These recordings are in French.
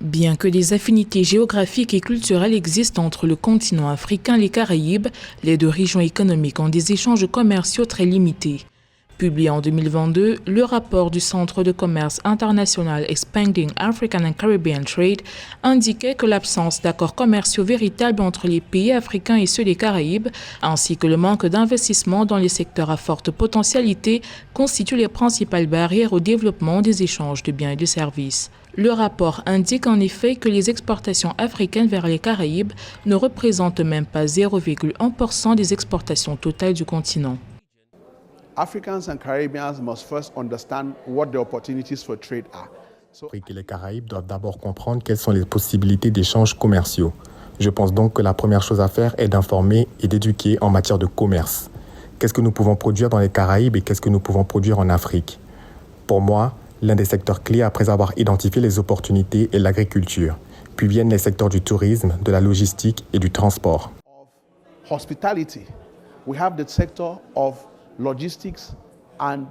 Bien que des affinités géographiques et culturelles existent entre le continent africain et les Caraïbes, les deux régions économiques ont des échanges commerciaux très limités. Publié en 2022, le rapport du Centre de commerce international Expanding African and Caribbean Trade indiquait que l'absence d'accords commerciaux véritables entre les pays africains et ceux des Caraïbes, ainsi que le manque d'investissement dans les secteurs à forte potentialité, constituent les principales barrières au développement des échanges de biens et de services. Le rapport indique en effet que les exportations africaines vers les Caraïbes ne représentent même pas 0,1% des exportations totales du continent. Africans and Caribbeans must first understand what the opportunities for trade are. L'Afrique et les Caraïbes doivent d'abord comprendre quelles sont les possibilités d'échanges commerciaux. Je pense donc que la première chose à faire est d'informer et d'éduquer en matière de commerce. Qu'est-ce que nous pouvons produire dans les Caraïbes et qu'est-ce que nous pouvons produire en Afrique? Pour moi, l'un des secteurs clés après avoir identifié les opportunités est l'agriculture. Puis viennent les secteurs du tourisme, de la logistique et du transport. Hospitality. We have the sector of logistics and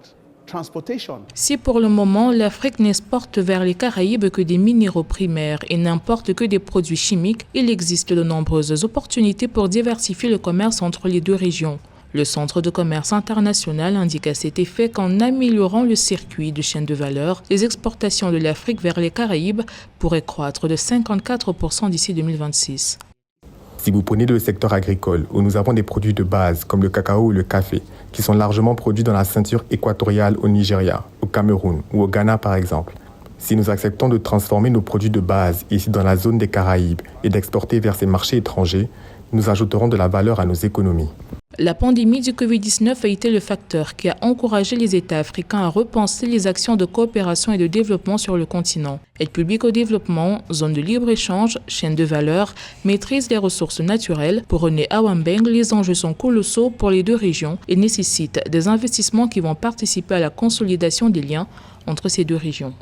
transportation. Si pour le moment, l'Afrique n'exporte vers les Caraïbes que des minéraux primaires et n'importe que des produits chimiques, il existe de nombreuses opportunités pour diversifier le commerce entre les deux régions. Le Centre de commerce international indique à cet effet qu'en améliorant le circuit de chaîne de valeur, les exportations de l'Afrique vers les Caraïbes pourraient croître de 54% d'ici 2026. Si vous prenez le secteur agricole, où nous avons des produits de base comme le cacao ou le café, qui sont largement produits dans la ceinture équatoriale au Nigeria, au Cameroun ou au Ghana par exemple. Si nous acceptons de transformer nos produits de base ici dans la zone des Caraïbes et d'exporter vers ces marchés étrangers, nous ajouterons de la valeur à nos économies. La pandémie du Covid-19 a été le facteur qui a encouragé les États africains à repenser les actions de coopération et de développement sur le continent. Aide publique au développement, zone de libre-échange, chaîne de valeur, maîtrise des ressources naturelles. Pour René Awambeng, les enjeux sont colossaux pour les deux régions et nécessitent des investissements qui vont participer à la consolidation des liens entre ces deux régions.